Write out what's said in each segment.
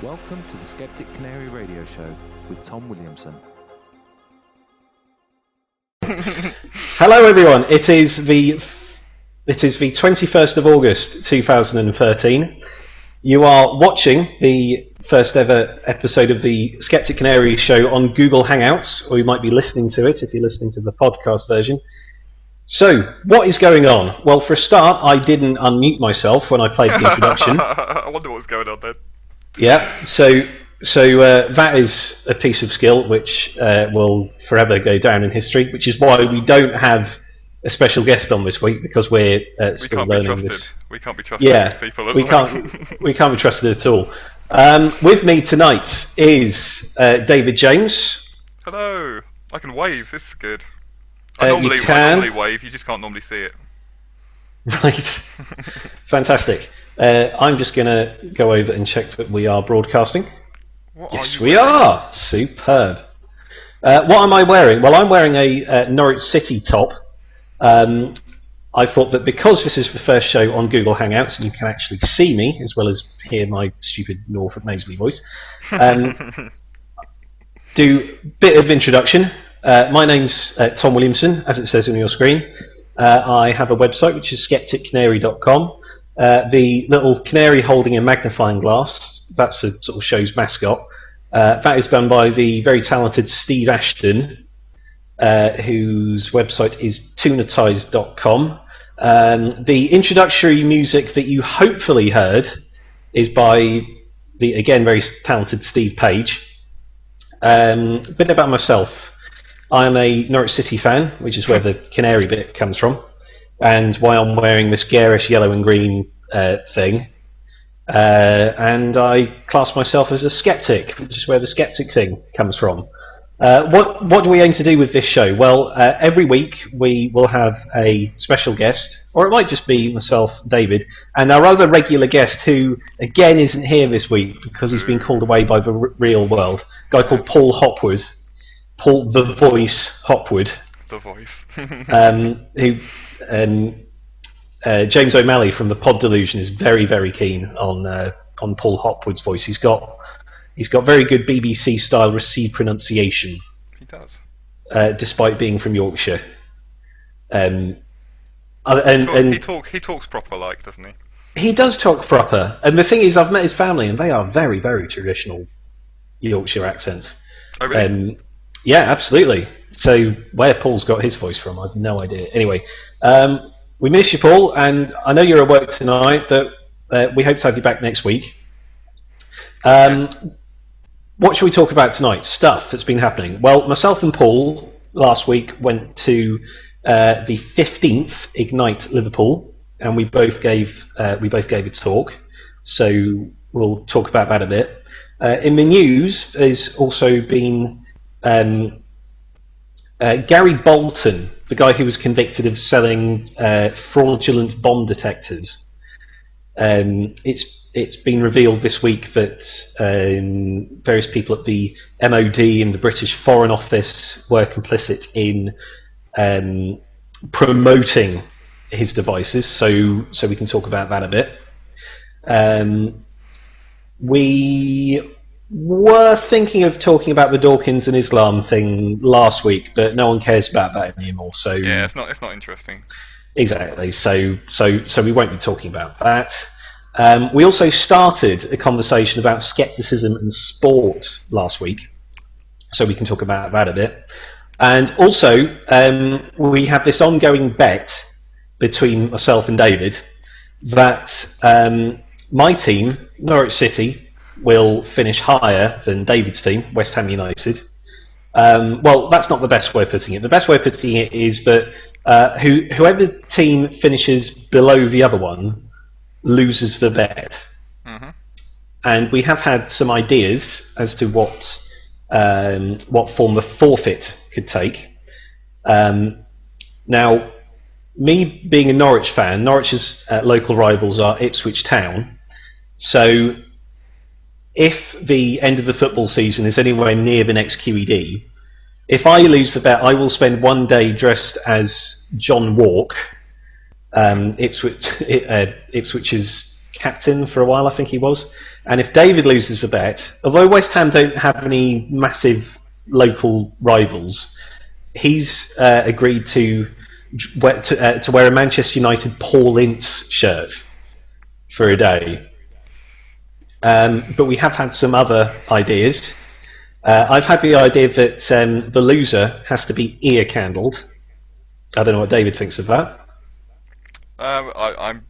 Welcome to the Skeptic Canary radio show with Tom Williamson. Hello everyone, it is the 21st of August 2013. You are watching the first ever episode of the Skeptic Canary show on Google Hangouts, or you might be listening to it if you're listening to the podcast version. So, what is going on? Well, for a start, I didn't unmute myself when I played the introduction. I wonder what was going on then. Yeah, so that is a piece of skill which will forever go down in history, which is why we don't have a special guest on this week, because we're still learning this. We can't be trusted. Yeah, people. we can't be trusted at all. With me tonight is David James. Hello. I can wave. This is good. I normally wave. You just can't normally see it. Right. Fantastic. I'm just going to go over and check that we are broadcasting. Yes, we are. Superb. What am I wearing? Well, I'm wearing a Norwich City top. I thought that because this is the first show on Google Hangouts and you can actually see me as well as hear my stupid Norfolk nasally voice, do a bit of introduction. My name's Tom Williamson, as it says on your screen. I have a website which is skepticcanary.com. The little canary holding a magnifying glass, that's the sort of show's mascot. That is done by the very talented Steve Ashton, whose website is tunatize.com. The introductory music that you hopefully heard is by the, again, very talented Steve Page. A bit about myself. I'm a Norwich City fan, which is where the canary bit comes from, and why I'm wearing this garish yellow and green thing. And I class myself as a skeptic, which is where the skeptic thing comes from. What do we aim to do with this show? Well, every week we will have a special guest, or it might just be myself, David, and our other regular guest, who again isn't here this week because he's been called away by the real world, a guy called Paul Hopwood. Paul the Voice Hopwood. The Voice. James O'Malley from the Pod Delusion is very, very keen on Paul Hopwood's voice. He's got very good BBC style received pronunciation. He does. Despite being from Yorkshire. He talks proper, like, doesn't he? He does talk proper. And the thing is, I've met his family, and they are very, very traditional Yorkshire accents. Oh, really? Yeah, absolutely. So where Paul's got his voice from, I've no idea. Anyway, we miss you, Paul, and I know you're at work tonight, but we hope to have you back next week. What should we talk about tonight? Stuff that's been happening. Well, myself and Paul last week went to the 15th Ignite Liverpool, and we both gave a talk. So we'll talk about that a bit. In the news, there's also been Gary Bolton, the guy who was convicted of selling fraudulent bomb detectors. It's been revealed this week that various people at the MOD and the British Foreign Office were complicit in promoting his devices, so we can talk about that a bit. We were thinking of talking about the Dawkins and Islam thing last week, but no one cares about that anymore. So yeah, it's not interesting. Exactly. So we won't be talking about that. We also started a conversation about skepticism and sport last week, so we can talk about that a bit. And also, we have this ongoing bet between myself and David that my team, Norwich City, will finish higher than David's team, West Ham United. Well, that's not the best way of putting it. The best way of putting it is that whoever team finishes below the other one loses the bet. Mm-hmm. And we have had some ideas as to what form the forfeit could take. Now, me being a Norwich fan, Norwich's local rivals are Ipswich Town, so if the end of the football season is anywhere near the next QED, if I lose the bet, I will spend one day dressed as John Walk, Ipswich's captain for a while, I think he was, And if David loses the bet, although West Ham don't have any massive local rivals, he's agreed to wear a Manchester United Paul Ince shirt for a day. But we have had some other ideas. I've had the idea that the loser has to be ear candled. I don't know what David thinks of that. I'm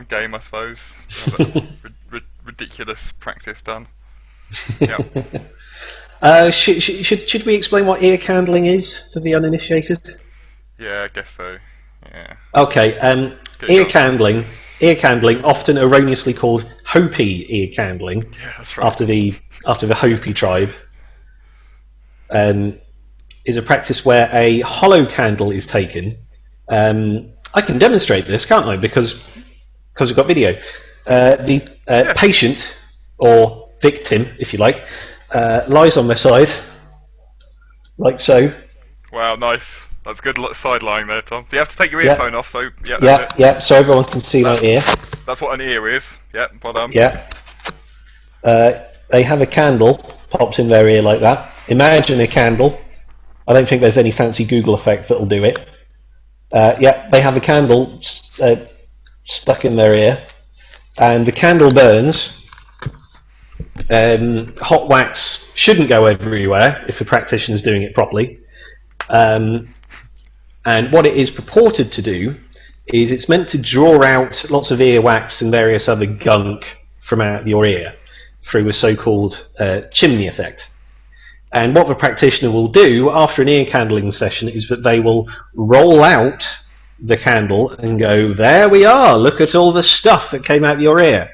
game, I suppose. Ridiculous practice done. Yeah. Should we explain what ear candling is for the uninitiated? Yeah, I guess so. Yeah. Okay. Ear candling, often erroneously called Hopi ear candling, Yeah, that's right. after the Hopi tribe, is a practice where a hollow candle is taken. I can demonstrate this, can't I? Because we've got video. The patient, or victim, if you like, lies on their side, like so. Wow, nice. That's good sideline there, Tom. So you have to take your earphone off, so yeah. Yeah, so everyone can see my ear. That's what an ear is. Yeah, well done. Yeah. They have a candle popped in their ear like that. Imagine a candle. I don't think there's any fancy Google effect that'll do it. They have a candle stuck in their ear, and the candle burns. Hot wax shouldn't go everywhere if the practitioner's doing it properly. And what it is purported to do is it's meant to draw out lots of earwax and various other gunk from out your ear through a so-called chimney effect. And what the practitioner will do after an ear candling session is that they will roll out the candle and go, there we are, look at all the stuff that came out of your ear.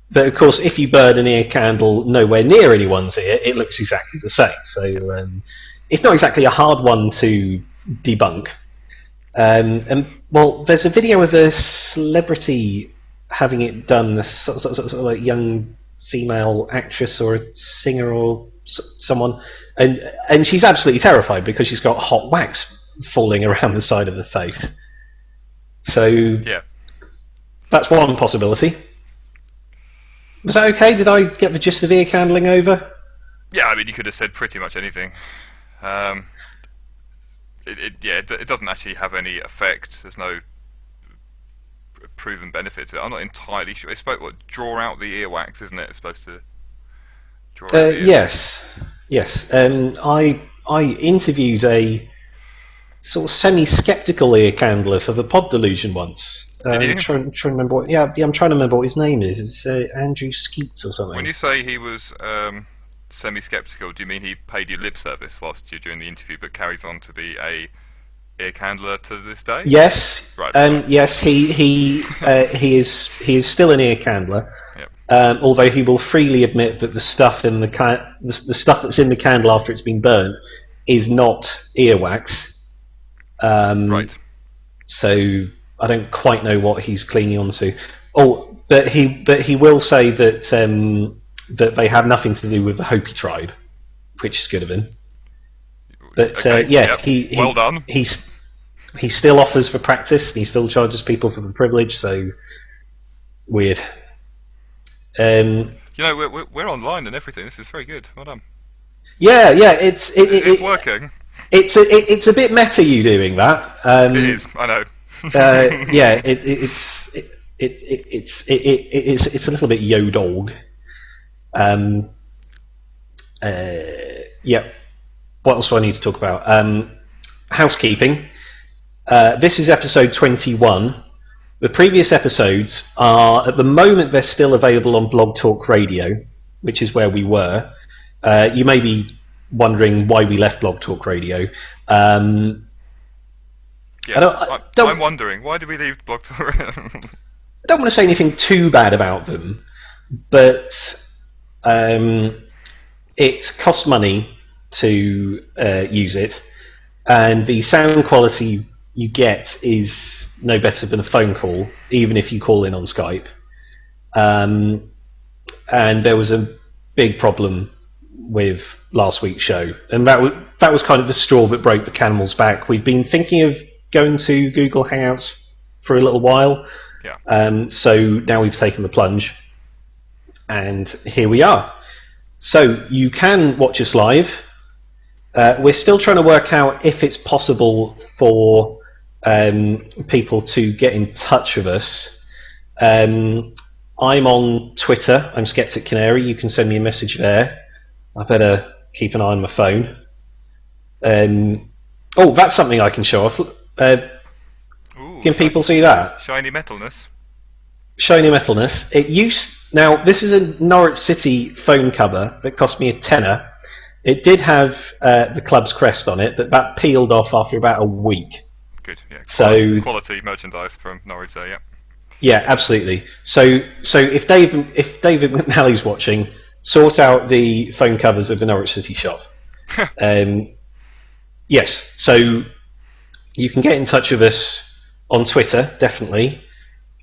But of course, if you burn an ear candle nowhere near anyone's ear, it looks exactly the same. So it's not exactly a hard one to debunk. Well, there's a video of a celebrity having it done, a sort of like young female actress or a singer or someone, and she's absolutely terrified because she's got hot wax falling around the side of the face. So yeah, that's one possibility. Was that okay? Did I get the gist of ear candling over? Yeah, I mean, you could have said pretty much anything. It doesn't actually have any effect. There's no proven benefit to it. I'm not entirely sure. It's supposed to draw out the earwax, isn't it? It's supposed to draw out the Yes. I interviewed a sort of semi-skeptical ear candler for the Pod Delusion once. Did you? I'm trying to remember what. Yeah, I'm trying to remember what his name is. It's Andrew Skeets or something. When you say he was semi-skeptical, do you mean he paid you lip service whilst you're doing the interview, but carries on to be a ear candler to this day? Yes. Right. Yes, he is still an ear candler. Yep. Although he will freely admit that the stuff in the stuff that's in the candle after it's been burnt is not earwax. Right. So I don't quite know what he's clinging on to. Oh, but he will say that that they have nothing to do with the Hopi tribe, which is good of him. But Okay, yep. he well done. He still offers for practice. He still charges people for the privilege. So weird. You know, we're online and everything. This is very good. Well done. Yeah, it's working. It's a bit meta you doing that. It is. I know. Yeah, it's a little bit yo dog. Yeah. What else do I need to talk about? Housekeeping. This is episode 21. The previous episodes are, at the moment, they're still available on Blog Talk Radio, which is where we were. You may be wondering why we left Blog Talk Radio. Yes, I'm wondering, why did we leave Blog Talk Radio? I don't want to say anything too bad about them, but it costs money to use it, and the sound quality you get is no better than a phone call, even if you call in on Skype. And there was a big problem with last week's show, and that was kind of the straw that broke the camel's back. We've been thinking of going to Google Hangouts for a little while, yeah. So now we've taken the plunge. And here we are. So you can watch us live. We're still trying to work out if it's possible for people to get in touch with us. I'm on Twitter. I'm Skeptic Canary. You can send me a message there. I better keep an eye on my phone. That's something I can show off. Can people see that? Shiny metalness. Shiny metalness. Now, this is a Norwich City phone cover that cost me £10. It did have the club's crest on it, but that peeled off after about a week. Good, yeah. Quality merchandise from Norwich there, yeah. Yeah, absolutely. So if David McNally's watching, sort out the phone covers of the Norwich City shop. Yes, so you can get in touch with us on Twitter, definitely.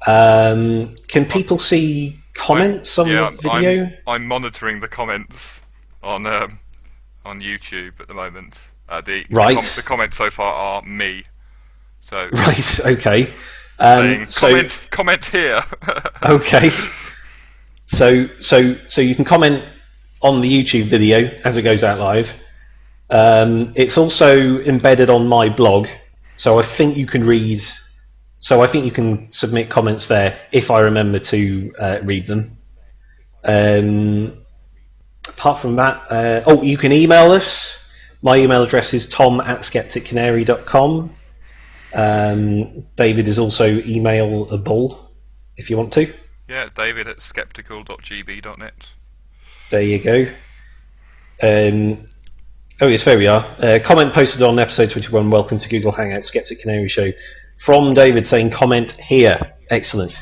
Can people see comments on the video? I'm monitoring the comments on YouTube at the moment. The comments so far are me. So right, okay. Saying, comment here. Okay. So you can comment on the YouTube video as it goes out live. It's also embedded on my blog, so I think you can read. So I think you can submit comments there if I remember to read them. Apart from that, you can email us. My email address is tom@skepticcanary.com. David is also emailable if you want to. Yeah, david@skeptical.gb.net. There you go. Yes, there we are. Comment posted on episode 21. Welcome to Google Hangouts, Skeptic Canary Show. From David saying, comment here. Excellent.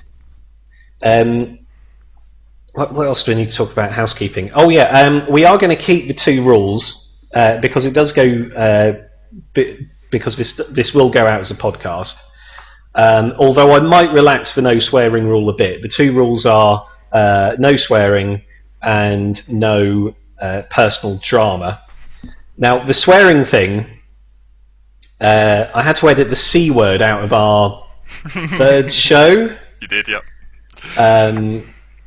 What else do we need to talk about? Housekeeping. We are going to keep the two rules because it does go because this will go out as a podcast. Although I might relax the no swearing rule a bit. The two rules are no swearing and no personal drama. Now, the swearing thing, I had to edit the C word out of our third show. You did, yep.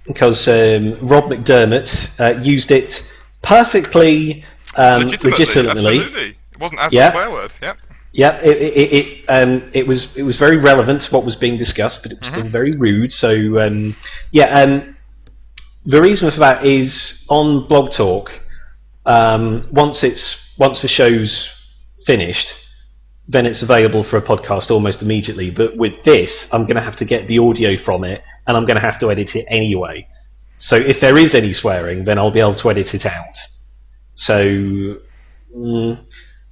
Because Rob McDermott used it perfectly legitimately. Absolutely. It wasn't as a swear word, yep. Yeah, it was very relevant to what was being discussed, but it was still very rude. So, the reason for that is on Blog Talk, once the show's finished, then it's available for a podcast almost immediately. But with this, I'm going to have to get the audio from it, and I'm going to have to edit it anyway. So if there is any swearing, then I'll be able to edit it out. So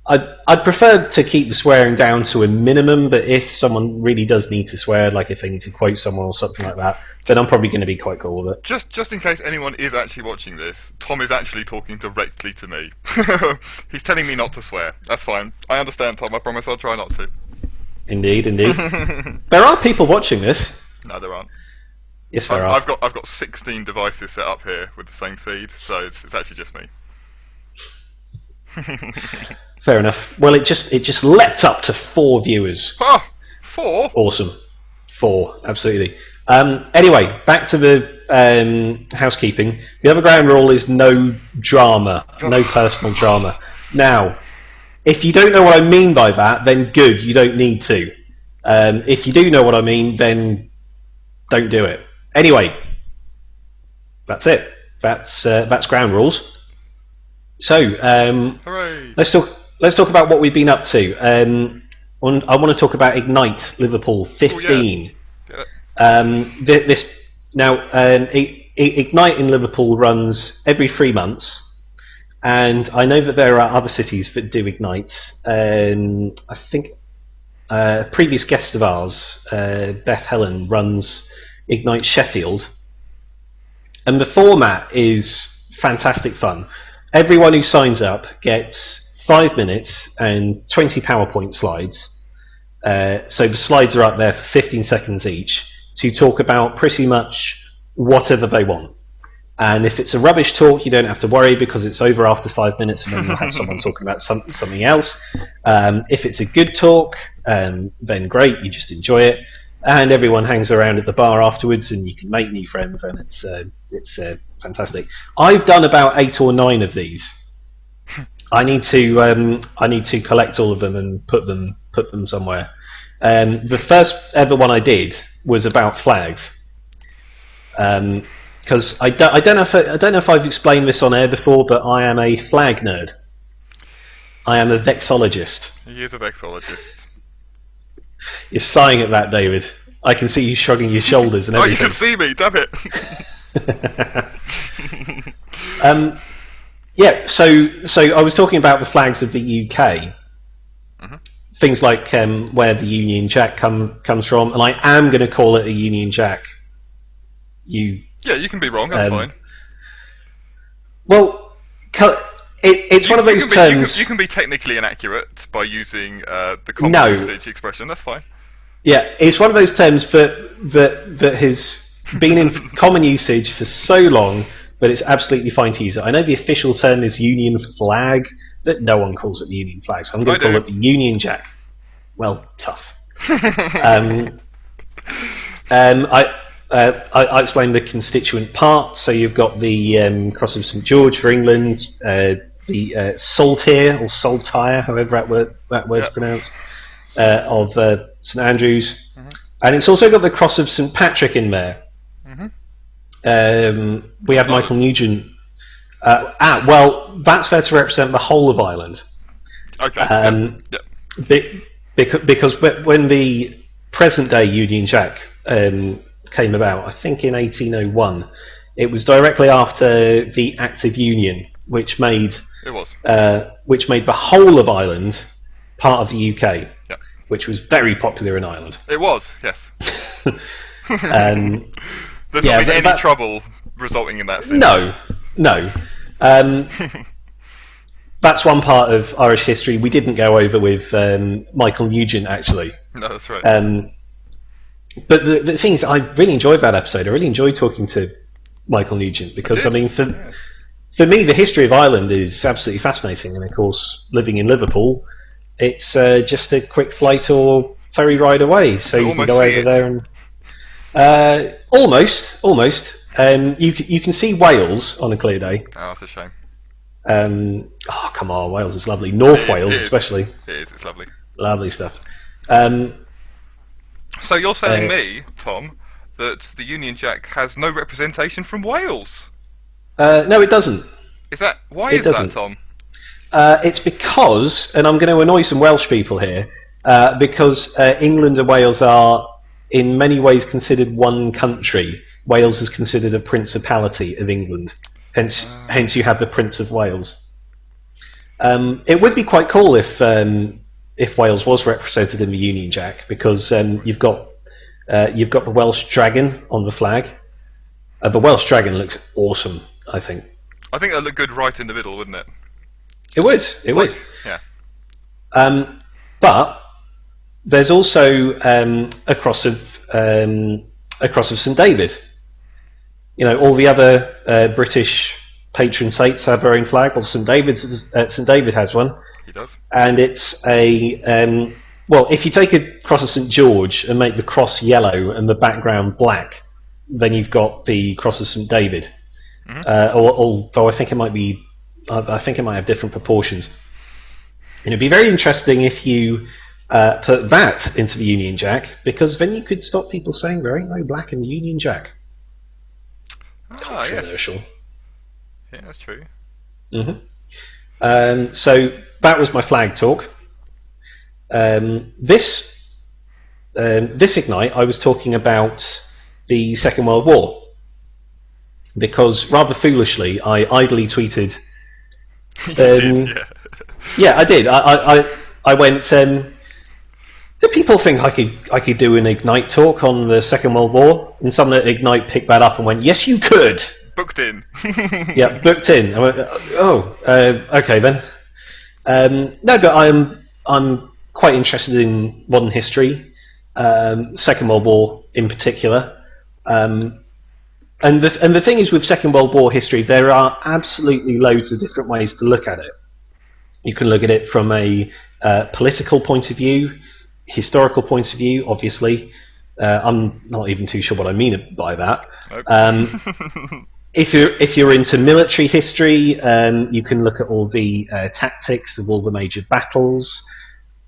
I'd prefer to keep the swearing down to a minimum, but if someone really does need to swear, like if they need to quote someone or something like that, then I'm probably going to be quite cool with it. Just in case anyone is actually watching this, Tom is actually talking directly to me. He's telling me not to swear. That's fine. I understand, Tom. I promise I'll try not to. Indeed. There are people watching this. No, there aren't. Yes, there are. I've got 16 devices set up here with the same feed, so it's actually just me. Fair enough. Well, it just leapt up to 4 viewers. Oh, 4? Awesome. 4, absolutely. Anyway, back to the housekeeping. The other ground rule is no drama, no personal drama. Now, if you don't know what I mean by that, then good, you don't need to. If you do know what I mean, then don't do it. Anyway, that's it. That's ground rules. So, let's talk about what we've been up to. I want to talk about Ignite Liverpool 15. Oh, yeah. Ignite in Liverpool runs every 3 months, and I know that there are other cities that do Ignites. I think a previous guest of ours, Beth Helen, runs Ignite Sheffield, and the format is fantastic fun. Everyone who signs up gets 5 minutes and 20 PowerPoint slides. So the slides are up there for 15 seconds each to talk about pretty much whatever they want. And if it's a rubbish talk, you don't have to worry because it's over after 5 minutes and then you'll have someone talking about something else. If it's a good talk, then great, you just enjoy it. And everyone hangs around at the bar afterwards and you can make new friends, and it's Fantastic. I've done about 8 or 9 of these. I need to collect all of them and put them somewhere. The first ever one I did was about flags. Because I don't know if I've explained this on air before, but I am a flag nerd. I am a vexologist. He is a vexologist. You're sighing at that, David. I can see you shrugging your shoulders and everything. Oh, you can see me, damn it! Yeah, so I was talking about the flags of the UK. Mm-hmm. Things like where the Union Jack comes from, and I am going to call it a Union Jack. Yeah, you can be wrong, that's fine. Well, it's one of those terms... You can be technically inaccurate by using the common usage expression, that's fine. Yeah, it's one of those terms that has been in common usage for so long, but it's absolutely fine to use it. I know the official term is Union Flag, but no one calls it the Union Flag, so I'm going to call it the Union Jack. Well, tough. I explained the constituent parts. So you've got the Cross of St George for England, the Saltire or Saltire, however that word's pronounced, of St Andrews, and it's also got the Cross of St Patrick in there. We have Michael Nugent. Well, that's there to represent the whole of Ireland. Okay. Because when the present-day Union Jack came about, I think in 1801, it was directly after the Act of Union, which made the whole of Ireland part of the UK, which was very popular in Ireland. It was, yes. There's not been any trouble resulting in that. No. That's one part of Irish history we didn't go over with Michael Nugent, actually. No, that's right. But the thing is, I really enjoyed that episode. I really enjoyed talking to Michael Nugent because, I mean, for me, the history of Ireland is absolutely fascinating. And of course, living in Liverpool, it's just a quick flight or ferry ride away. So you can go over there and almost. You can see Wales on a clear day. Oh, that's a shame. Oh, come on, Wales is lovely. North Wales, especially. It is. It's lovely. Lovely stuff. So you're telling me, Tom, that the Union Jack has no representation from Wales? No, it doesn't. Why is that, Tom? It's because, and I'm going to annoy some Welsh people here, because England and Wales are in many ways considered one country. Wales is considered a principality of England. Hence you have the Prince of Wales. It would be quite cool if Wales was represented in the Union Jack, because you've got the Welsh dragon on the flag. The Welsh dragon looks awesome, I think. I think that'd look good right in the middle, wouldn't it? It would. Yeah. But there's also a cross of St David. You know, all the other British patron saints have their own flag. Well, St David has one. He does. And it's a if you take a cross of St George and make the cross yellow and the background black, then you've got the cross of St David. Although I think it might have different proportions. And it'd be very interesting if you put that into the Union Jack, because then you could stop people saying there ain't no black in the Union Jack. Controversial. Yes. Yeah, that's true. So that was my flag talk. This Ignite, I was talking about the Second World War, because rather foolishly, I idly tweeted. You did, yeah. Yeah, I did. I went. Do people think I could do an Ignite talk on the Second World War? And someone at Ignite picked that up and went, "Yes, you could." Booked in. Yeah, booked in. I went, okay then. No, but I'm quite interested in modern history, Second World War in particular. And the thing is, with Second World War history, there are absolutely loads of different ways to look at it. You can look at it from a political point of view, historical point of view, obviously. I'm not even too sure what I mean by that. Nope. if you're into military history, you can look at all the tactics of all the major battles.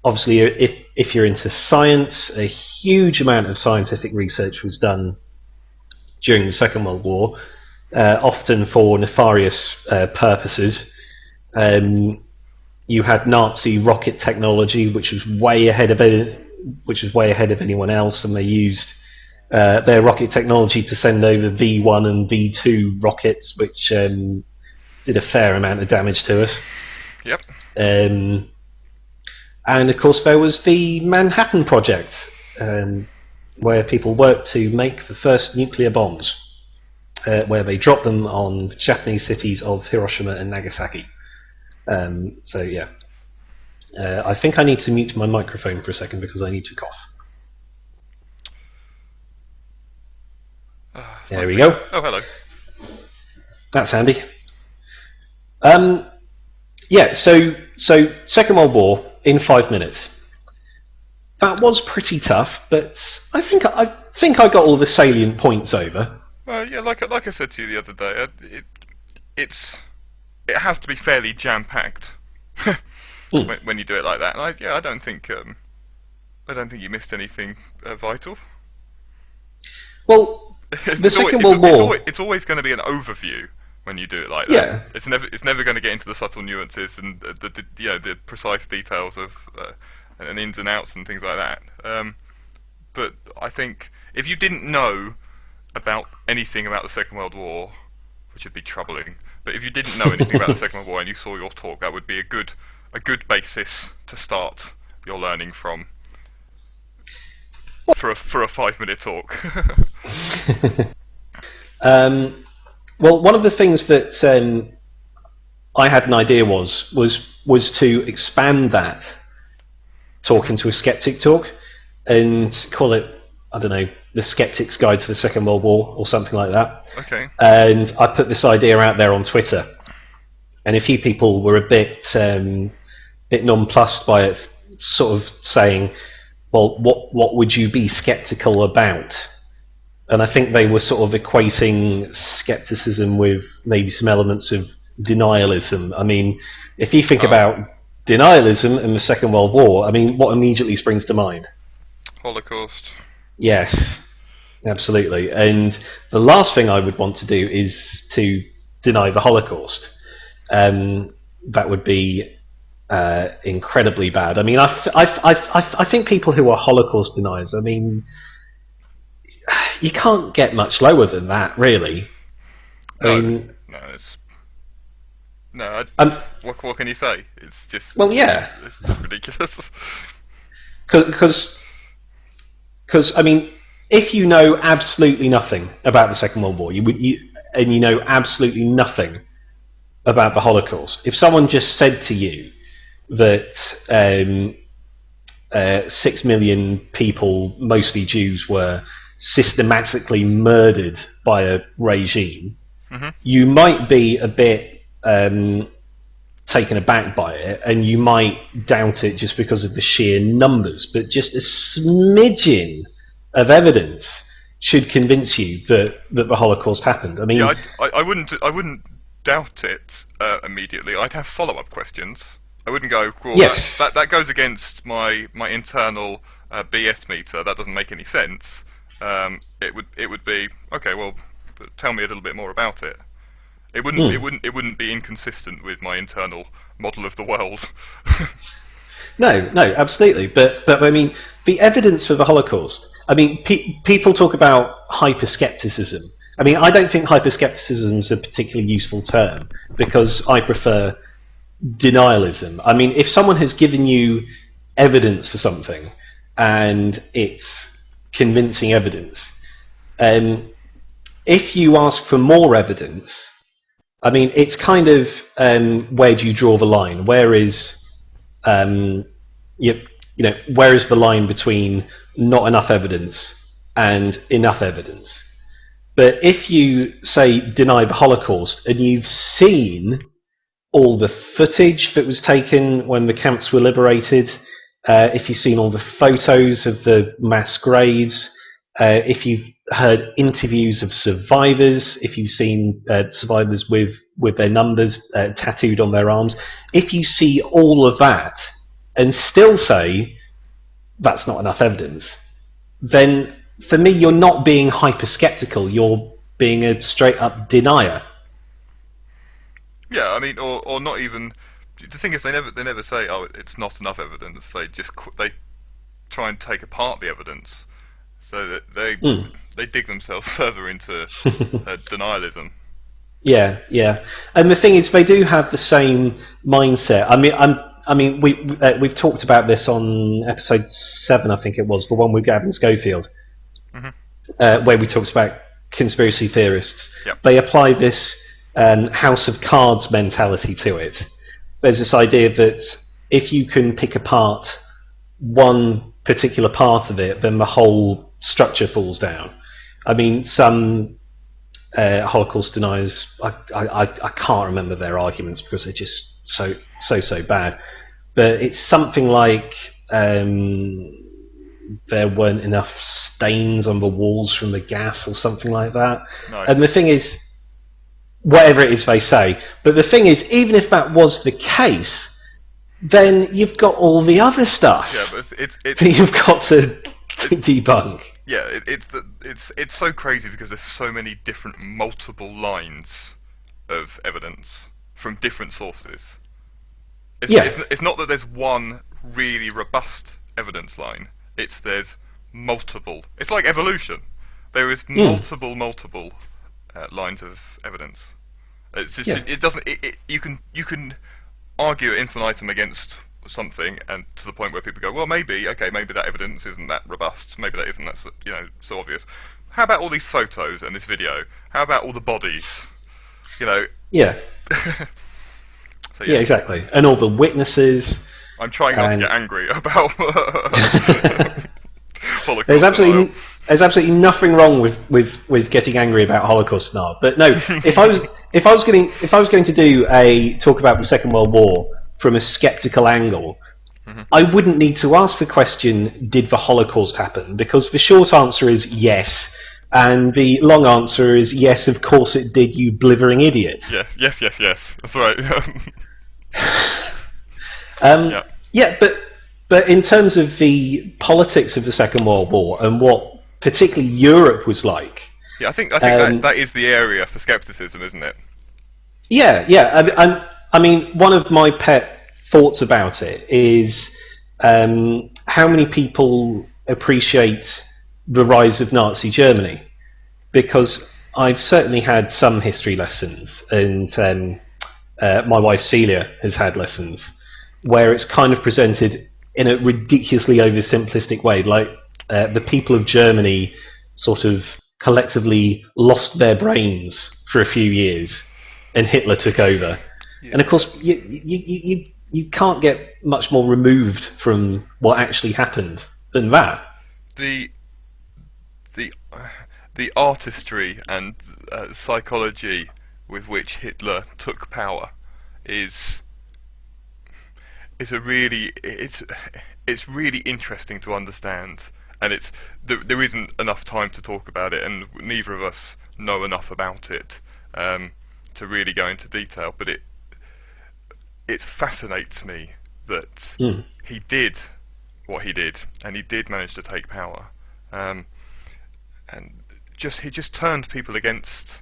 Obviously, if you're into science, a huge amount of scientific research was done during the Second World War, often for nefarious purposes. You had Nazi rocket technology, which was way ahead of anyone else, and they used their rocket technology to send over V1 and V2 rockets, which did a fair amount of damage to us. Yep. And of course, there was the Manhattan Project, where people worked to make the first nuclear bombs, where they dropped them on Japanese cities of Hiroshima and Nagasaki. So yeah, I think I need to mute my microphone for a second because I need to cough. There we go. Oh, hello. That's handy. Yeah, so Second World War in 5 minutes. That was pretty tough, but I think I got all the salient points over. Well, yeah, like I said to you the other day, it has to be fairly jam-packed when you do it like that. And I don't think you missed anything vital. Well, the Second World War, it's always going to be an overview when you do it like that. Yeah. It's never going to get into the subtle nuances and the precise details of and ins and outs and things like that. But I think if you didn't know about anything about the Second World War, which would be troubling, but if you didn't know anything about the Second World War and you saw your talk, that would be a good basis to start your learning from. For a 5-minute talk. Well, one of the things that I had an idea was to expand that talk into a skeptic talk and call it, I don't know, the Skeptic's Guide to the Second World War or something like that. Okay. And I put this idea out there on Twitter, and a few people were a bit nonplussed by it, sort of saying, well, what would you be skeptical about? And I think they were sort of equating skepticism with maybe some elements of denialism. I mean, if you think about denialism in the Second World War, I mean, what immediately springs to mind? Holocaust. Yes, absolutely. And the last thing I would want to do is to deny the Holocaust. That would be incredibly bad. I mean, I think people who are Holocaust deniers, I mean, you can't get much lower than that, really. What can you say? It's just it's just ridiculous. Because I mean, if you know absolutely nothing about the Second World War, and you know absolutely nothing about the Holocaust, if someone just said to you that 6 million people, mostly Jews, were systematically murdered by a regime, you might be a bit taken aback by it, and you might doubt it just because of the sheer numbers, but just a smidgen of evidence should convince you that the Holocaust happened. I mean, yeah, I wouldn't doubt it immediately. I'd have follow-up questions. I wouldn't go, well, yes, that goes against my internal BS meter. That doesn't make any sense. It would be, okay, well, tell me a little bit more about it. It wouldn't be inconsistent with my internal model of the world. No, absolutely. But I mean, the evidence for the Holocaust. I mean, people talk about hyperskepticism. I mean, I don't think hyperskepticism is a particularly useful term because I prefer denialism. I mean, if someone has given you evidence for something and it's convincing evidence, if you ask for more evidence, I mean, it's kind of where do you draw the line? Where is where is the line between not enough evidence and enough evidence? But if you say deny the Holocaust and you've seen all the footage that was taken when the camps were liberated, if you've seen all the photos of the mass graves, if you've heard interviews of survivors, if you've seen survivors with their numbers tattooed on their arms, if you see all of that and still say that's not enough evidence, then for me you're not being hyper-skeptical, you're being a straight-up denier. Yeah, I mean, or not even. The thing is, they never say, "Oh, it's not enough evidence." They try and take apart the evidence, so that they dig themselves further into denialism. Yeah, and the thing is, they do have the same mindset. We've talked about this on episode 7, I think it was, the one with Gavin Schofield, where we talked about conspiracy theorists. Yep. They apply this House of Cards mentality to it. There's this idea that if you can pick apart one particular part of it, then the whole structure falls down. I mean, some Holocaust deniers, I can't remember their arguments because they're just so bad. But it's something like there weren't enough stains on the walls from the gas or something like that. Nice. And the thing is, whatever it is they say, but the thing is, even if that was the case, then you've got all the other stuff. Yeah, but it's that you've got to debunk. Yeah, it's so crazy because there's so many different multiple lines of evidence from different sources. It's not that there's one really robust evidence line. There's multiple. It's like evolution. There is multiple lines of evidence. It's just it doesn't. You can argue ad infinitum against something, and to the point where people go, well, maybe that evidence isn't that robust. Maybe that isn't that so obvious. How about all these photos and this video? How about all the bodies? Yeah. So, yeah, exactly. And all the witnesses. I'm trying not to get angry about Holocaust. There's absolutely nothing wrong with getting angry about Holocaust denial. But no, if I was going to do a talk about the Second World War from a skeptical angle, I wouldn't need to ask the question, did the Holocaust happen? Because the short answer is yes, and the long answer is yes, of course it did, you blithering idiot. Yes. That's right. Yeah, but in terms of the politics of the Second World War and what particularly Europe was like. Yeah, I think that is the area for skepticism, isn't it? Yeah. I mean, one of my pet thoughts about it is how many people appreciate the rise of Nazi Germany, because I've certainly had some history lessons, and my wife Celia has had lessons where it's kind of presented in a ridiculously oversimplistic way, like the people of Germany sort of collectively lost their brains for a few years and Hitler took over. Yeah. And of course you can't get much more removed from what actually happened than that. The artistry and psychology with which Hitler took power is really interesting to understand, and there isn't enough time to talk about it, and neither of us know enough about it to really go into detail. But it fascinates me that he did what he did, and he did manage to take power, and he just turned people against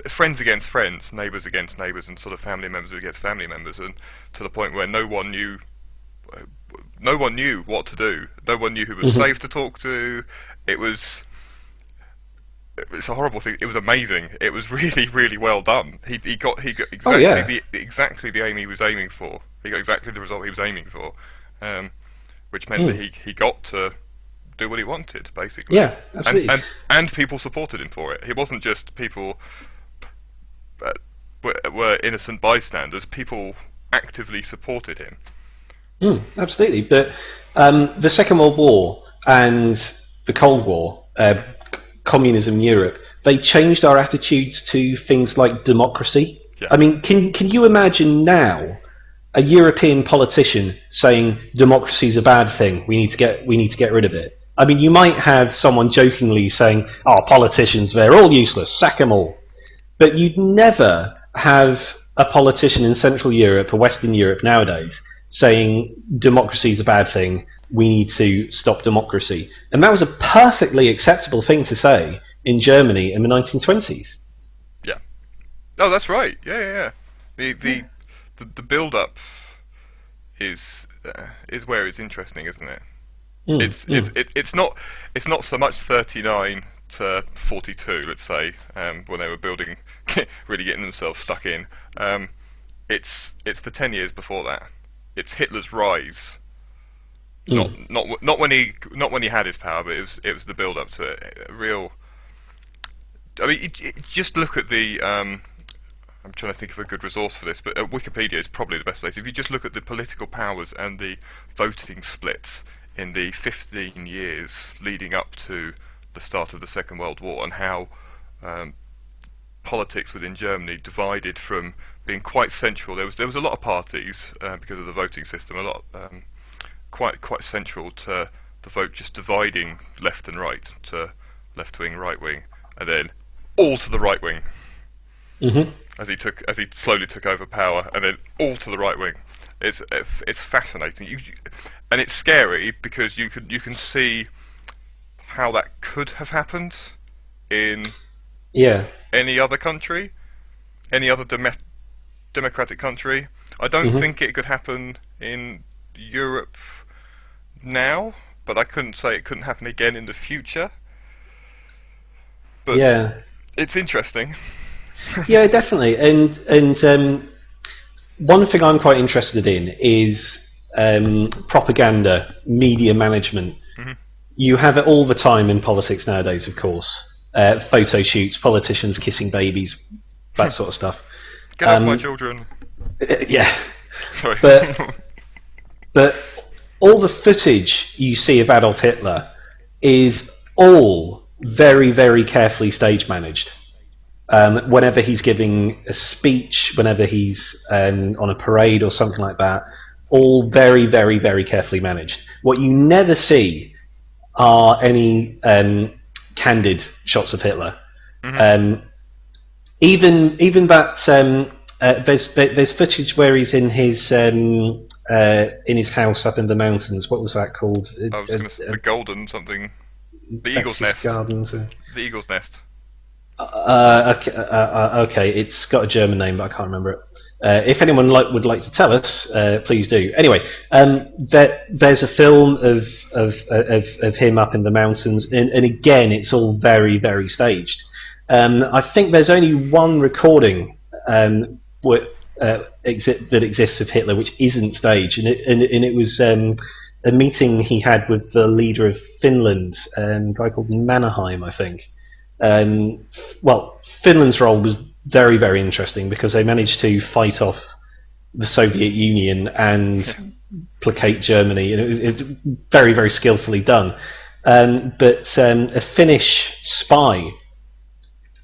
friends, neighbours against neighbours, and sort of family members against family members, and to the point where no one knew what to do. No one knew who was safe to talk to. It's a horrible thing. It was amazing. It was really, really well done. He got exactly the aim he was aiming for. He got exactly the result he was aiming for, which meant that he got to do what he wanted, basically. Yeah, absolutely. And people supported him for it. It wasn't just people were innocent bystanders. People actively supported him. Absolutely. But the Second World War and the Cold War, communism in Europe, they changed our attitudes to things like democracy. Yeah. I mean, can you imagine now a European politician saying democracy is a bad thing? We need to get rid of it. I mean, you might have someone jokingly saying, "Oh, politicians, they're all useless, sack them all." But you'd never have a politician in Central Europe or Western Europe nowadays saying democracy is a bad thing, we need to stop democracy. And that was a perfectly acceptable thing to say in Germany in the 1920s. Yeah. Oh, that's right. Yeah. The build up is where it's interesting, isn't it? It's not so much 39 to 42, let's say, when they were building, really getting themselves stuck in. It's the 10 years before that. It's Hitler's rise. Not when he had his power, but it was the build up to it. A real. I mean, just look at the. I'm trying to think of a good resource for this, but Wikipedia is probably the best place. If you just look at the political powers and the voting splits in the 15 years leading up to the start of the Second World War, and how politics within Germany divided from being quite central. There was a lot of parties because of the voting system. A lot quite central to the vote, just dividing left and right to left wing, right wing, and then all to the right wing. Mm-hmm. As he slowly took over power, and then all to the right wing. It's fascinating, and it's scary because you can see how that could have happened in any other country, any other democratic country. I don't think it could happen in Europe now, but I couldn't say it couldn't happen again in the future. But it's interesting. Yeah, definitely. And one thing I'm quite interested in is propaganda, media management. Mm-hmm. You have it all the time in politics nowadays, of course. Photo shoots, politicians kissing babies, that sort of stuff. Get off my children. Yeah. Sorry. But all the footage you see of Adolf Hitler is all very, very carefully stage managed. Whenever he's giving a speech, whenever he's on a parade or something like that, all very, very, very carefully managed. What you never see are any candid shots of Hitler. Mm-hmm. Even that there's footage where he's in his house up in the mountains. What was that called? I was going to say the Golden something. The Eagle's Nest. Gardens. The Eagle's Nest. Okay, it's got a German name, but I can't remember it. If anyone would like to tell us, please do. Anyway, there's a film of him up in the mountains, and again, it's all very, very staged. I think there's only one recording that exists of Hitler which isn't staged, and it was a meeting he had with the leader of Finland, a guy called Mannerheim, I think. Finland's role was very, very interesting because they managed to fight off the Soviet Union and placate Germany, and it was very, very skillfully done. But a Finnish spy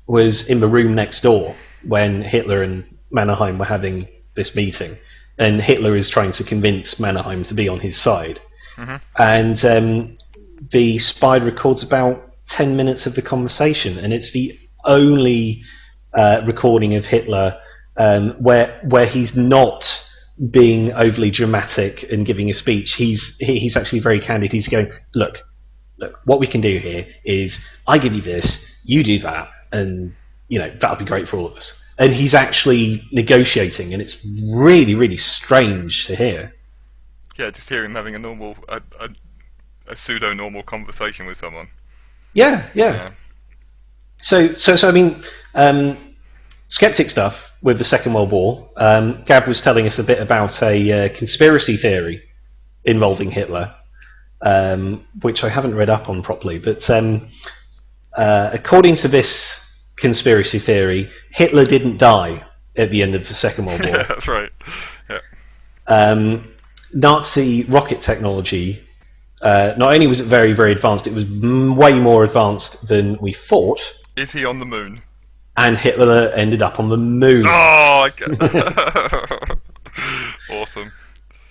was in the room next door when Hitler and Mannerheim were having this meeting, and Hitler is trying to convince Mannerheim to be on his side. Mm-hmm. And the spy records about 10 minutes of the conversation, and it's the only recording of Hitler where he's not being overly dramatic and giving a speech. He's actually very candid. He's going, look, what we can do here is I give you this, you do that, and that'll be great for all of us. And he's actually negotiating, and it's really, really strange to hear. Yeah, just hear him having a normal, a pseudo-normal conversation with someone. Yeah. So I mean, Skeptic stuff with the Second World War. Gab was telling us a bit about a conspiracy theory involving Hitler, which I haven't read up on properly. But according to this conspiracy theory, Hitler didn't die at the end of the Second World War. Yeah, that's right. Yeah. Nazi rocket technology. Not only was it very, very advanced, it was way more advanced than we thought. Is he on the moon? And Hitler ended up on the moon. Oh, awesome.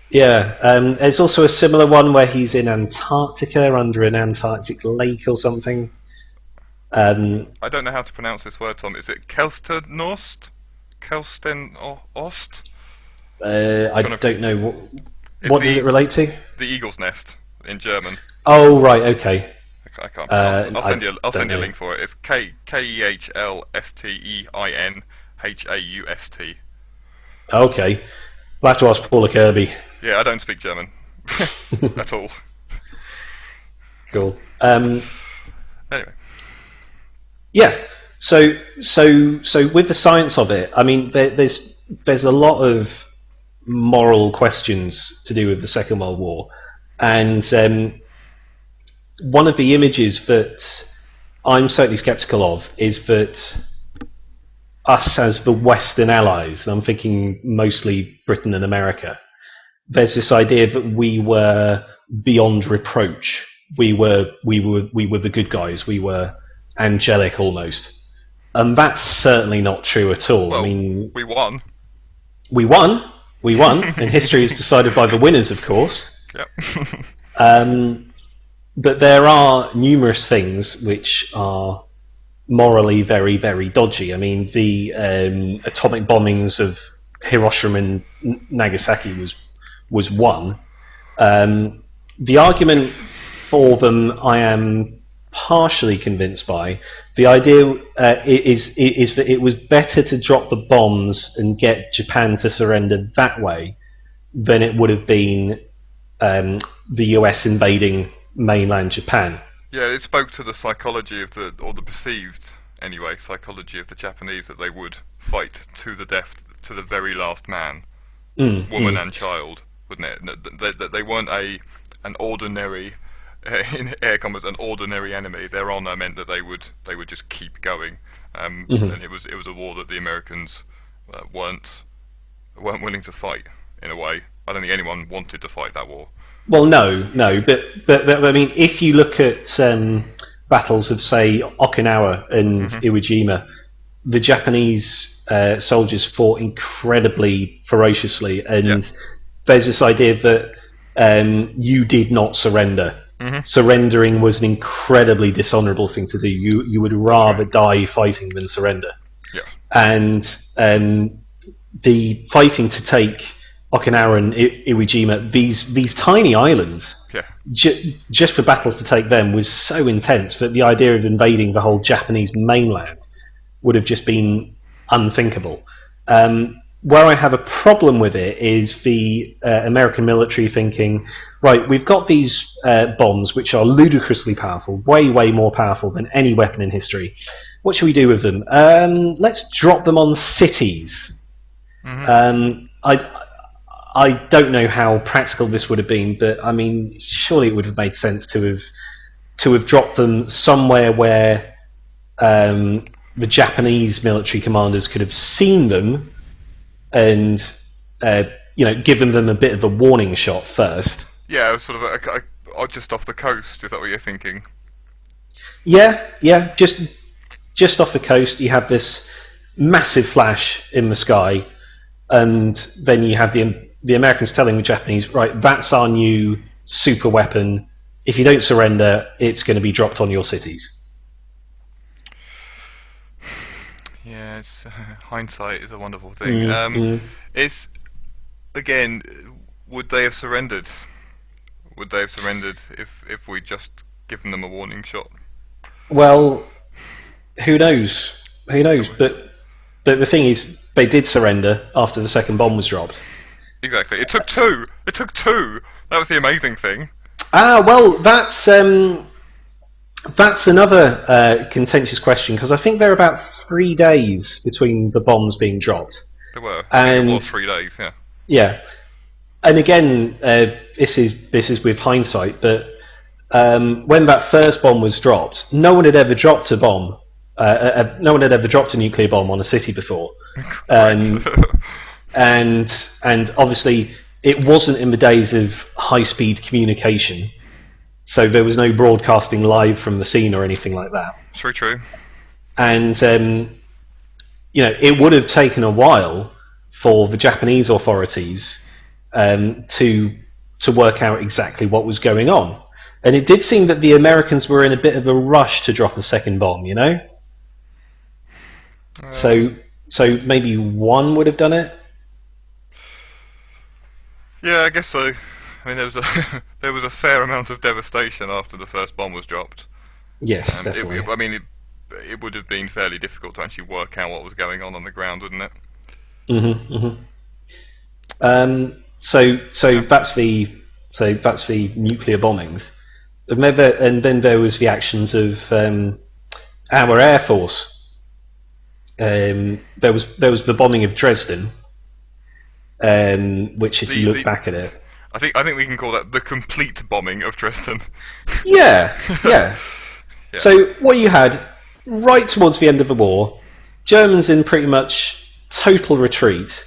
Yeah, there's also a similar one where he's in Antarctica under an Antarctic lake or something. I don't know how to pronounce this word, Tom. Is it Kelsternost? Kelstenost? I Trying to- don't know It's what does it relate to. The eagle's nest in German. Oh right, okay. I can't. I'll I send you. I'll don't send you a know. link for it. It's KEHLSTEINHAUST. Okay, we'll have to ask Paula Kirby. Yeah, I don't speak German at all. Cool. Anyway, Yeah. So with the science of it, I mean, there's a lot of moral questions to do with the Second World War, and one of the images that I'm certainly sceptical of is that us as the Western allies, and I'm thinking mostly Britain and America, there's this idea that we were beyond reproach. We were the good guys. We were angelic almost, and that's certainly not true at all. well, I mean, we won. we won, and history is decided by the winners, of course. Yep. But there are numerous things which are morally very, very dodgy. I mean, the atomic bombings of Hiroshima and Nagasaki was one. The argument for them, I am partially convinced by. The idea is that it was better to drop the bombs and get Japan to surrender that way than it would have been the US invading mainland Japan. Yeah, it spoke to the psychology of the perceived, anyway, psychology of the Japanese, that they would fight to the death, to the very last man, woman and child, wouldn't it? That they weren't an ordinary, in air commas, an ordinary enemy. Their honour meant that they would just keep going, and it was a war that the Americans weren't willing to fight. In a way, I don't think anyone wanted to fight that war. Well, no, but I mean, if you look at battles of, say, Okinawa and Iwo Jima, the Japanese soldiers fought incredibly ferociously, and there's this idea that you did not surrender. Surrendering was an incredibly dishonourable thing to do. You would rather die fighting than surrender. Yeah. And the fighting to take Okinawa and Iwo Jima, these tiny islands, just for battles to take them, was so intense that the idea of invading the whole Japanese mainland would have just been unthinkable. Where I have a problem with it is the American military thinking, right, we've got these bombs which are ludicrously powerful, way more powerful than any weapon in history. What should we do with them? Let's drop them on cities. I don't know how practical this would have been, but I mean, surely it would have made sense to have dropped them somewhere where the Japanese military commanders could have seen them and given them a bit of a warning shot first. Yeah, it was sort of just off the coast. Is that what you're thinking? Yeah, just off the coast, you have this massive flash in the sky, and then you have the Americans telling the Japanese, right, that's our new super weapon. If you don't surrender, it's going to be dropped on your cities. Yeah, hindsight is a wonderful thing. It's, again, would they have surrendered? Would they have surrendered if we'd just given them a warning shot? Well, who knows? But the thing is, they did surrender after the second bomb was dropped. Exactly. It took two. That was the amazing thing. Well, that's another contentious question, because I think there are about 3 days between the bombs being dropped. There were. And it was 3 days. Yeah. Yeah, and again, this is with hindsight, but when that first bomb was dropped, no one had ever dropped a bomb. No one had ever dropped a nuclear bomb on a city before. And obviously it wasn't in the days of high-speed communication, so there was no broadcasting live from the scene or anything like that. True. And it would have taken a while for the Japanese authorities to work out exactly what was going on. And it did seem that the Americans were in a bit of a rush to drop a second bomb, you know? So maybe one would have done it? Yeah, I guess so. I mean, there was a fair amount of devastation after the first bomb was dropped. Yes, definitely. It would have been fairly difficult to actually work out what was going on the ground, wouldn't it? So that's the nuclear bombings, and then there was the actions of our air force. There was the bombing of Dresden, which, if you look back at it, I think we can call that the complete bombing of Dresden. Yeah. So what you had right towards the end of the war, Germans in pretty much total retreat,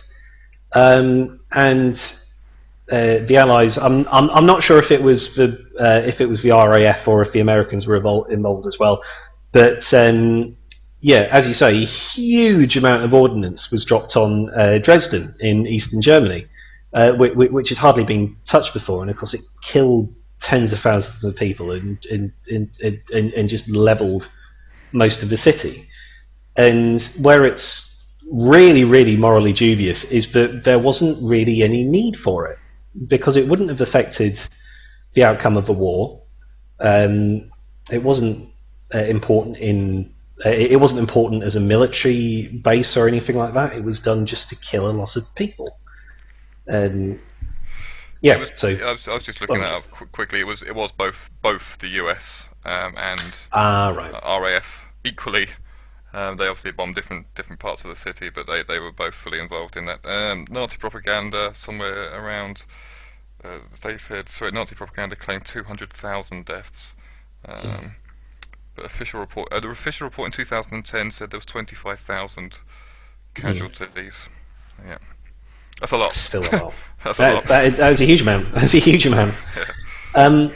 and the Allies. I'm not sure if it was the RAF or if the Americans were involved as well, but as you say, a huge amount of ordnance was dropped on Dresden in eastern Germany, which had hardly been touched before, and of course it killed tens of thousands of people and just levelled most of the city. And where it's really, really morally dubious is that there wasn't really any need for it, because it wouldn't have affected the outcome of the war. It wasn't important it wasn't important as a military base or anything like that. It was done just to kill a lot of people. I was just looking that up quickly. It was both the US and RAF equally. They obviously bombed different parts of the city, but they were both fully involved in that. Nazi propaganda somewhere around. Nazi propaganda claimed 200,000 deaths. But the official report in 2010 said there was 25,000 casualties. Yeah. That's a lot. Still a lot. That's a lot. That was a huge amount. That's a huge amount. Yeah.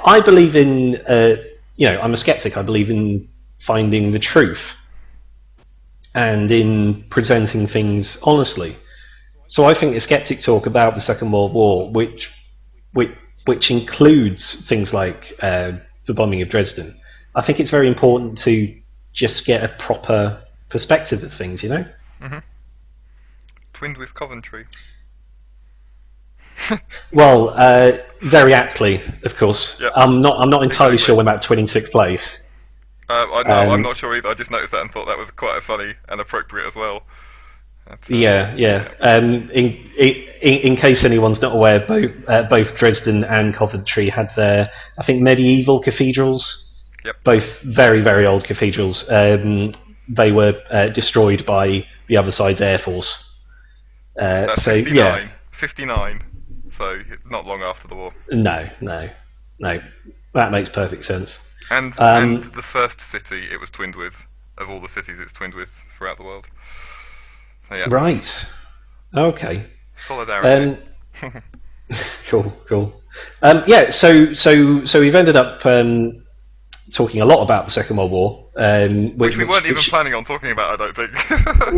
I believe in. I'm a skeptic. I believe in finding the truth and in presenting things honestly. So I think a skeptic talk about the Second World War, which includes things like the bombing of Dresden, I think it's very important to just get a proper perspective of things. You know. Mm-hmm. Twinned with Coventry. Well, very aptly, of course. Yep. I'm not entirely sure when that twinning took place. I'm not sure either. I just noticed that and thought that was quite funny and appropriate as well. Yeah. In case anyone's not aware, both Dresden and Coventry had their, I think, medieval cathedrals. Yep. Both very, very old cathedrals. They were destroyed by the other side's air force. That's 59. Yeah. 59. So not long after the war. No. That makes perfect sense. And the first city it was twinned with, of all the cities it's twinned with throughout the world. So, yeah. Right. Okay. Solidarity. Cool. So we've ended up talking a lot about the Second World War, which we weren't even planning on talking about, I don't think.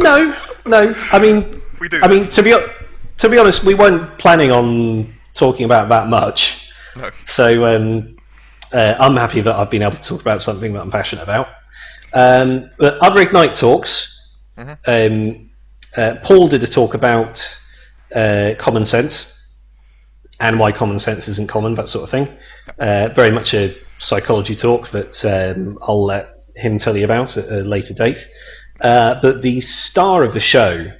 No. I mean, we do. I mean, to be honest, we weren't planning on talking about that much. No. So I'm happy that I've been able to talk about something that I'm passionate about. But other Ignite talks, Paul did a talk about common sense and why common sense isn't common, that sort of thing. Very much a psychology talk that I'll let him tell you about at a later date. But the star of the show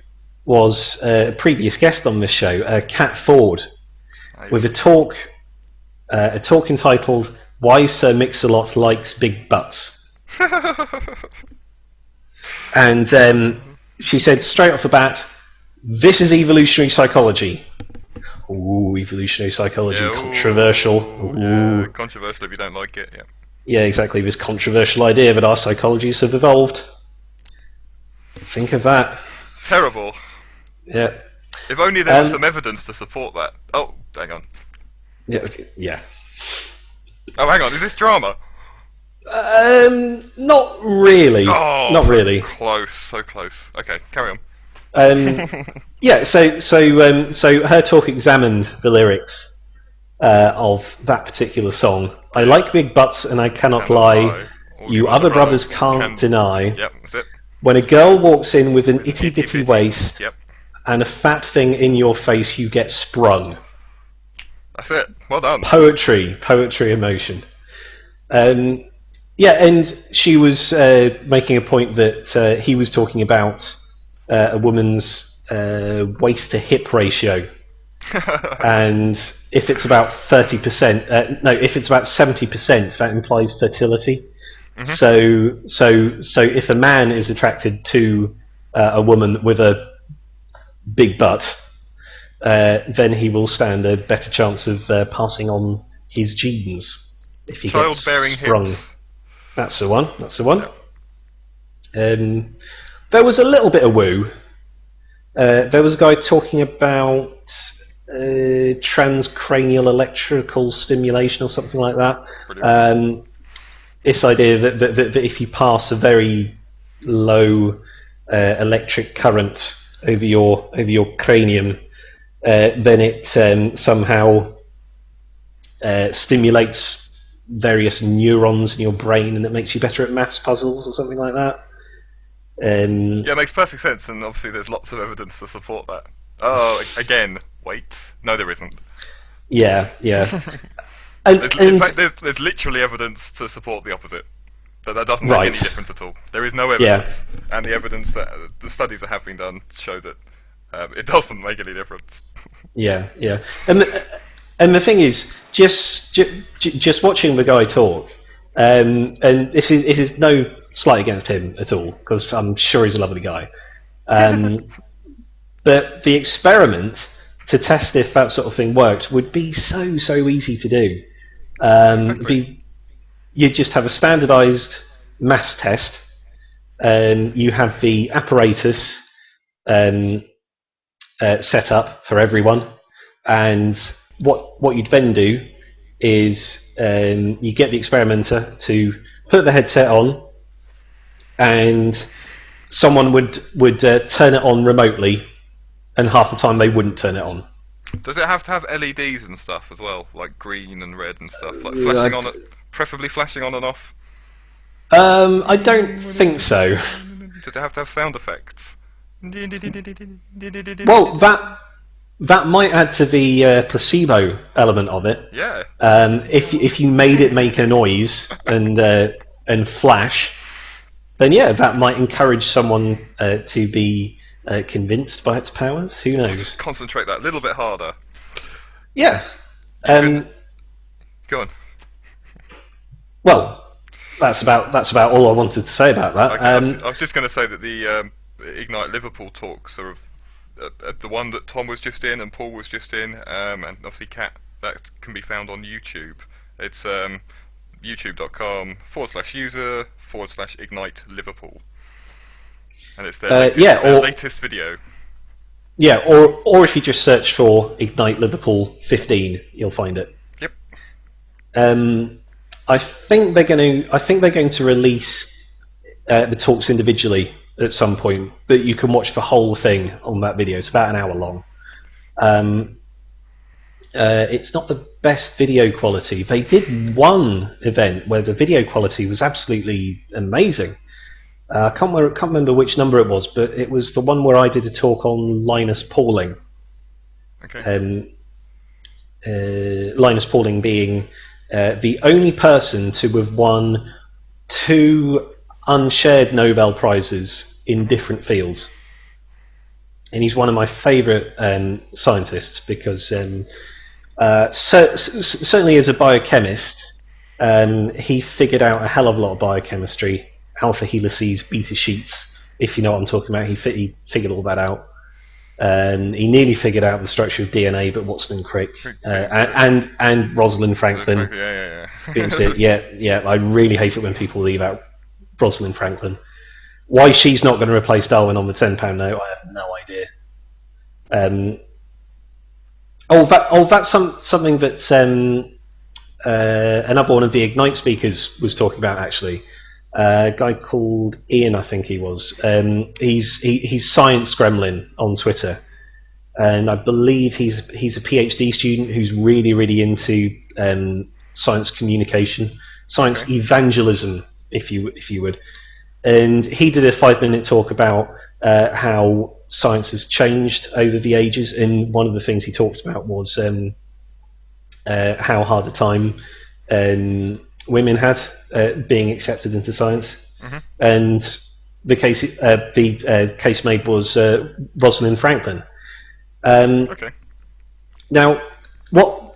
was a previous guest on this show, Kat Ford, with a talk entitled "Why Sir Mix-a-Lot Likes Big Butts." And she said straight off the bat, "This is evolutionary psychology." Ooh, evolutionary psychology, controversial. Yeah, controversial if you don't like it. Yeah. Yeah, exactly. This controversial idea that our psychologies have evolved. Think of that. Terrible. Yeah. If only there was some evidence to support that. Oh, hang on. Yeah. Oh, hang on. Is this drama? Not really. Oh, not really. Close. So close. Okay, carry on. Yeah, so her talk examined the lyrics of that particular song. I like big butts and I cannot lie. All You other brothers can't deny. Yep, that's it. When a girl walks in with an itty bitty waist Yep, and a fat thing in your face, you get sprung. that's it. Well done. Poetry, emotion. Yeah, and she was making a point that he was talking about a woman's waist to hip ratio. And if it's about 30%, if it's about 70%, that implies fertility. Mm-hmm. So if a man is attracted to a woman with a big butt, then he will stand a better chance of passing on his genes if he gets sprung. Hips. That's the one. Yep. There was a little bit of woo. There was a guy talking about transcranial electrical stimulation or something like that. This idea that if you pass a very low electric current over your cranium, then it somehow stimulates various neurons in your brain, and it makes you better at maths puzzles or something like that. Yeah, it makes perfect sense, and obviously there's lots of evidence to support that. Oh, again, wait. No, there isn't. Yeah. In fact, there's literally evidence to support the opposite. That doesn't make any difference at all. There is no evidence, and the evidence that the studies that have been done show that it doesn't make any difference. Yeah. And the thing is, just watching the guy talk, and this is no slight against him at all, because I'm sure he's a lovely guy. But the experiment to test if that sort of thing worked would be so easy to do. Exactly. You just have a standardized mass test. You have the apparatus set up for everyone, and what you'd then do is you get the experimenter to put the headset on, and someone would turn it on remotely, and half the time they wouldn't turn it on. Does it have to have LEDs and stuff as well, like green and red and stuff, like flashing on, preferably flashing on and off? I don't think so. Does it have to have sound effects? Well, that might add to the placebo element of it. Yeah. If you made it make a noise and flash, then yeah, that might encourage someone to be convinced by its powers. Who knows? Concentrate that a little bit harder. Yeah. Go on. Well, that's about all I wanted to say about that. Okay, I was just going to say that the Ignite Liverpool talk, sort of the one that Tom was just in and Paul was just in, and obviously Kat, that can be found on YouTube. It's youtube.com/user/Ignite Liverpool. And it's their latest video. Yeah, or if you just search for Ignite Liverpool 15, you'll find it. Yep. I think they're going to release the talks individually at some point, but you can watch the whole thing on that video. It's about an hour long. It's not the best video quality. They did one event where the video quality was absolutely amazing. I can't remember which number it was, but it was the one where I did a talk on Linus Pauling. Okay. Linus Pauling being the only person to have won 2 unshared Nobel Prizes in different fields. And he's one of my favourite scientists because certainly as a biochemist, he figured out a hell of a lot of biochemistry. Alpha helices, beta sheets, if you know what I'm talking about. He figured all that out. He nearly figured out the structure of DNA, but Watson and Crick and Rosalind Franklin. Yeah. I really hate it when people leave out Rosalind Franklin. Why she's not going to replace Darwin on the £10 note, I have no idea. That's something that another one of the Ignite speakers was talking about actually. A guy called Ian, I think he was. He's Science Gremlin on Twitter, and I believe he's a PhD student who's really into science communication, science evangelism, if you would. And he did a 5-minute talk about how science has changed over the ages, and one of the things he talked about was how hard a time women had being accepted into science. And the case made was Rosalind Franklin. Now,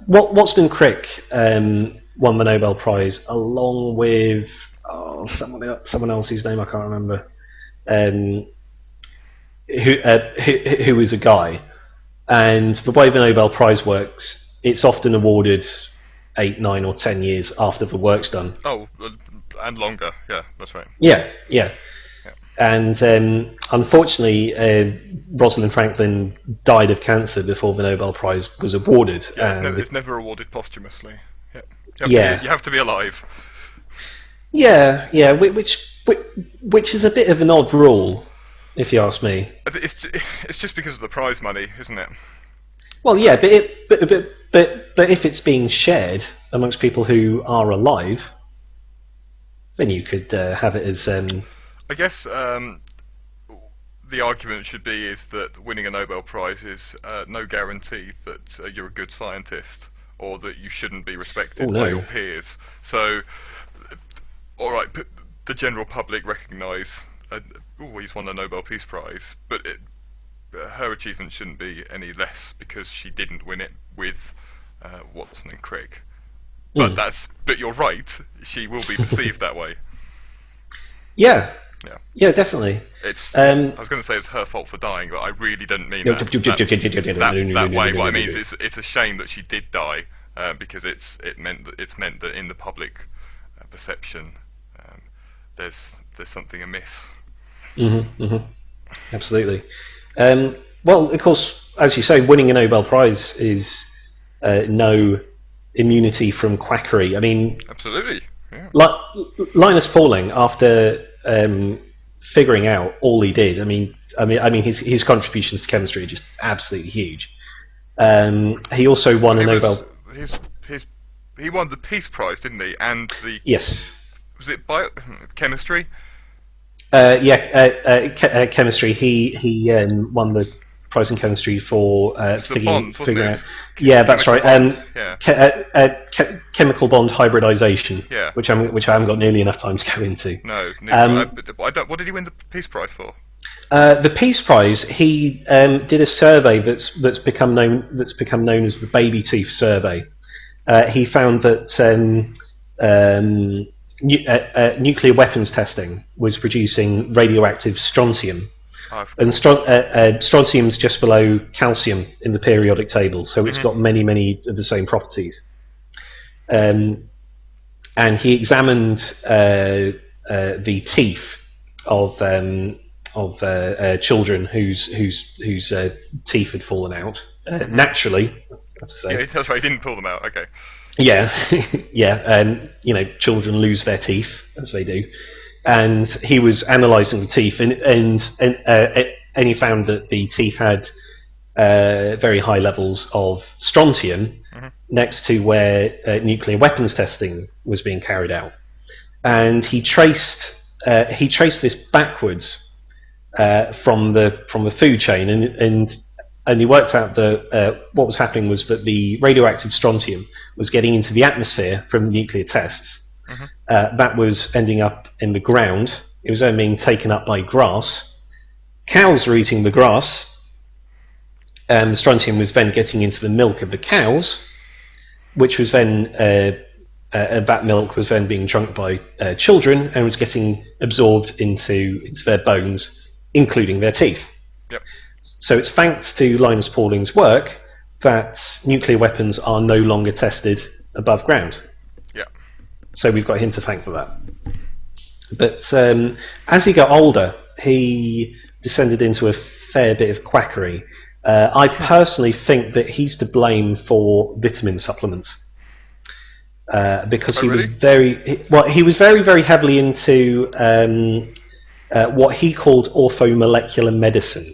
Watson Crick won the Nobel Prize along with someone else whose name I can't remember, who is a guy. And the way the Nobel Prize works, it's often awarded 8, 9, or 10 years after the work's done. Oh, and longer. Yeah, that's right. Yeah. And unfortunately, Rosalind Franklin died of cancer before the Nobel Prize was awarded. Yeah, it's never awarded posthumously. You have to be alive. Yeah, which is a bit of an odd rule, if you ask me. It's just because of the prize money, isn't it? Well, yeah, but if it's being shared amongst people who are alive, then you could have it as. I guess the argument should be is that winning a Nobel Prize is no guarantee that you're a good scientist or that you shouldn't be respected by your peers. So, all right, the general public recognise, he's won the Nobel Peace Prize, but her achievement shouldn't be any less because she didn't win it with Watson and Crick. But but you're right, she will be perceived that way. Yeah, definitely. I was going to say it's her fault for dying, but I really didn't mean that way. What I mean is it's a shame that she did die because it's meant that in the public perception there's something amiss. Absolutely. Well, of course, as you say, winning a Nobel Prize is no immunity from quackery. I mean, absolutely. Yeah. Linus Pauling, after figuring out all he did, I mean, his contributions to chemistry are just absolutely huge. He also won a Nobel. He won the Peace Prize, didn't he? And the was it chemistry? Chemistry. He won the prize in chemistry for figuring out. Yeah, that's right. Chemical bond hybridization. Yeah. Which I haven't got nearly enough time to go into. No. What did he win the Peace Prize for? The Peace Prize. He did a survey that's become known as the Baby Tooth Survey. He found that nuclear weapons testing was producing radioactive strontium. And strontium's just below calcium in the periodic table, so it's got many of the same properties. And he examined the teeth of children whose teeth had fallen out naturally. I have to say. Yeah, that's right. He didn't pull them out. Okay. Yeah. Children lose their teeth as they do. And he was analysing the teeth, and he found that the teeth had very high levels of strontium next to where nuclear weapons testing was being carried out, and he traced this backwards from the food chain, and he worked out that what was happening was that the radioactive strontium was getting into the atmosphere from nuclear tests. That was ending up in the ground. It was then being taken up by grass. Cows were eating the grass. The strontium was then getting into the milk of the cows, which was then that milk was then being drunk by children and was getting absorbed into their bones, including their teeth. Yep. So it's thanks to Linus Pauling's work that nuclear weapons are no longer tested above ground. So we've got him to thank for that. But as he got older, he descended into a fair bit of quackery. I personally think that he's to blame for vitamin supplements. because Oh, he really? he was very, very heavily into what he called orthomolecular medicine,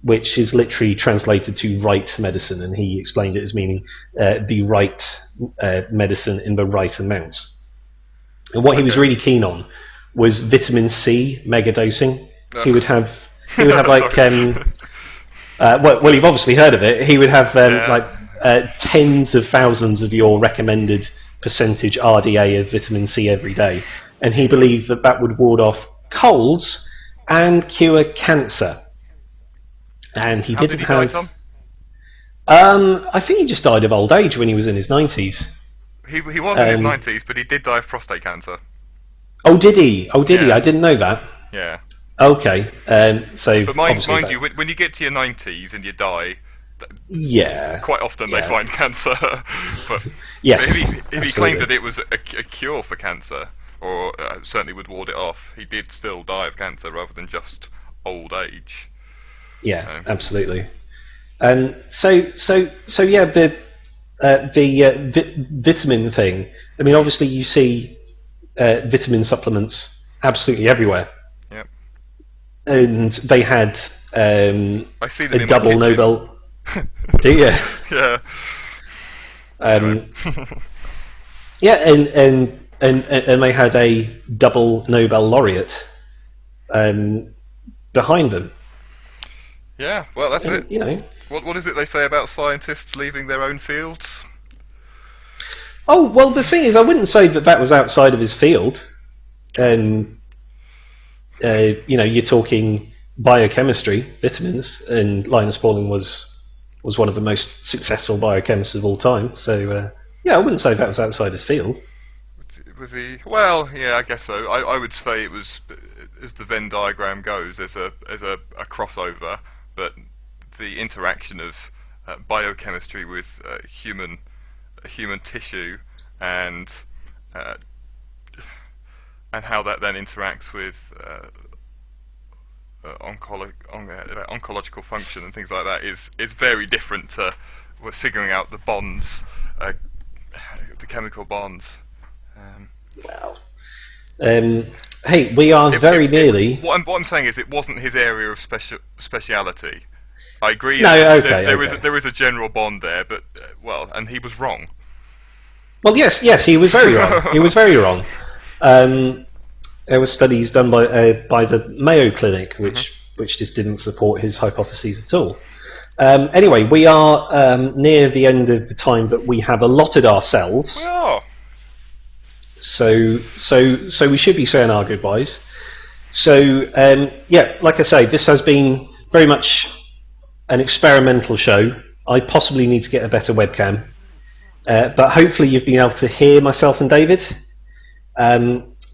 which is literally translated to right medicine, and he explained it as meaning the right medicine in the right amounts. And what he was really keen on was vitamin C megadosing. Ugh. He would have like Sorry. well, you've obviously heard of it. He would have Yeah. like tens of thousands of your recommended percentage RDA of vitamin C every day, and he believed that that would ward off colds and cure cancer. And he How didn't did he die, have. Tom? I think he just died of old age when he was in his 90s. He was in his 90s, but he did die of prostate cancer. Oh, did he? Oh, did he? Yeah. I didn't know that. Yeah. Okay. So, But obviously mind that- you, when you get to your 90s and you die, yeah. quite often they Yeah. find cancer. but Yes, but if he absolutely. claimed that it was a cure for cancer, or certainly would ward it off, he did still die of cancer rather than just old age. Yeah, absolutely. And so yeah, the vitamin thing. I mean, obviously you see vitamin supplements absolutely everywhere, Yep. and they had I see them a in double my kitchen. Nobel. Do you? Yeah. Yeah, and they had a double Nobel laureate behind them. Yeah. Well, that's it. You know. What is it they say about scientists leaving their own fields? Oh well, the thing is, I wouldn't say that was outside of his field. And you're talking biochemistry, vitamins, and Linus Pauling was one of the most successful biochemists of all time. So yeah, I wouldn't say that was outside his field. Was he? Well, yeah, I guess so. I would say it was, as the Venn diagram goes, as a crossover, but the interaction of biochemistry with human tissue and how that then interacts with oncological function and things like that is very different to figuring out the bonds, the chemical bonds. Wow. Hey, we are very nearly. What I'm saying is, it wasn't his area of speciality. I agree. No, that okay, there is a general bond there, but and he was wrong. Well, yes, he was very wrong. He was very wrong. There were studies done by the Mayo Clinic, which just didn't support his hypotheses at all. Anyway, we are near the end of the time that we have allotted ourselves. We are. So we should be saying our goodbyes. So yeah, like I say, this has been very much an experimental show. I possibly need to get a better webcam, but hopefully you've been able to hear myself and David.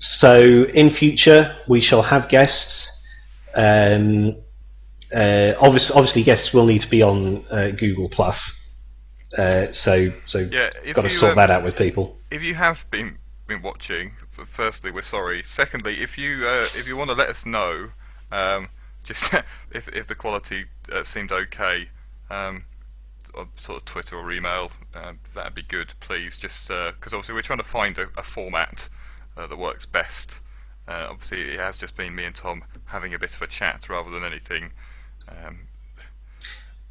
So in future we shall have guests. Obviously guests will need to be on Google Plus. So Yeah, got to sort that out with people. If you have been watching, firstly, we're sorry. Secondly, if you want to let us know, just if the quality seemed okay, sort of Twitter or email, that'd be good, please. Just because obviously we're trying to find a format that works best. Obviously, it has just been me and Tom having a bit of a chat rather than anything.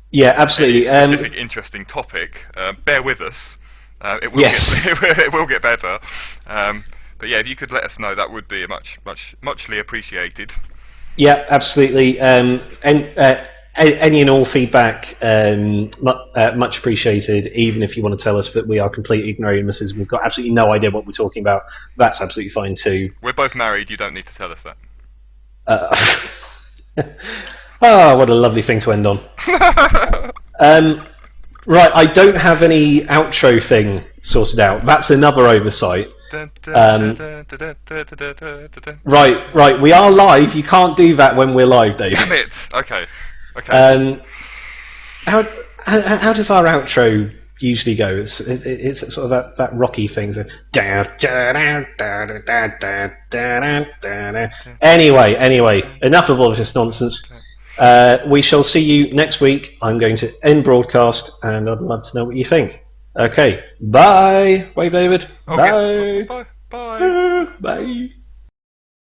Yeah, absolutely. Any specific, interesting topic. Bear with us. It will it will get better. But yeah, if you could let us know, that would be muchly appreciated. Yeah, absolutely. And any and all feedback, much appreciated. Even if you want to tell us that we are complete ignoramuses, we've got absolutely no idea what we're talking about, that's absolutely fine too. We're both married. You don't need to tell us that. Oh, what a lovely thing to end on. Right, I don't have any outro thing sorted out. That's another oversight. Right, we are live. You can't do that when we're live, Dave. Damn it! Okay. How does our outro usually go? It's sort of that rocky thing. So, anyway, enough of all of this nonsense. We shall see you next week. I'm going to end broadcast, and I'd love to know what you think. Okay, bye. Bye, David. Oh, Bye. yes. Bye. Bye. Bye.